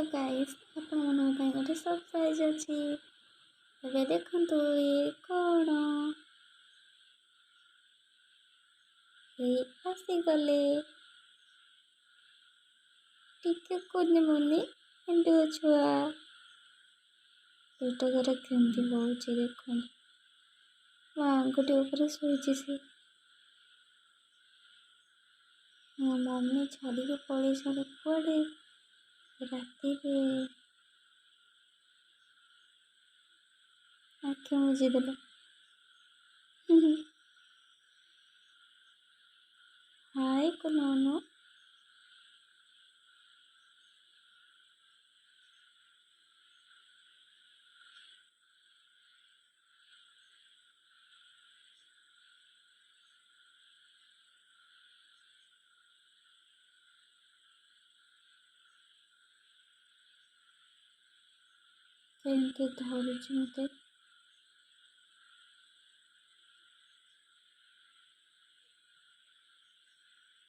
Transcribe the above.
Guys ଆପଣମାନଙ୍କ ପାଇଁ ଗୋଟେ ସରପ୍ରାଇଜ୍ ଅଛି। ଏବେ ଦେଖନ୍ତୁ ଇଏ କ'ଣ? ଏଇ ଆସିଗଲେ। ଟିକେ କୁନି ମୁନି ଏଣ୍ଡୁଅ ଛୁଆ। ପେଟ ଘରେ କେମିତି ହଉଛି ଦେଖନ୍ତୁ। ମୋ ଆଙ୍ଗୁଠି ଉପରେ ଶୋଇଛି ସେ। ମୋ ମମି ଛାଡ଼ିକି ପଳେଇଛନ୍ତି କୁଆଡ଼େ ରାତିରେ। ଆଖି ମୁଜିଦେଲେ। ହାय କୁନୁ। କେମିତି ଧରୁଛି ମୋତେ।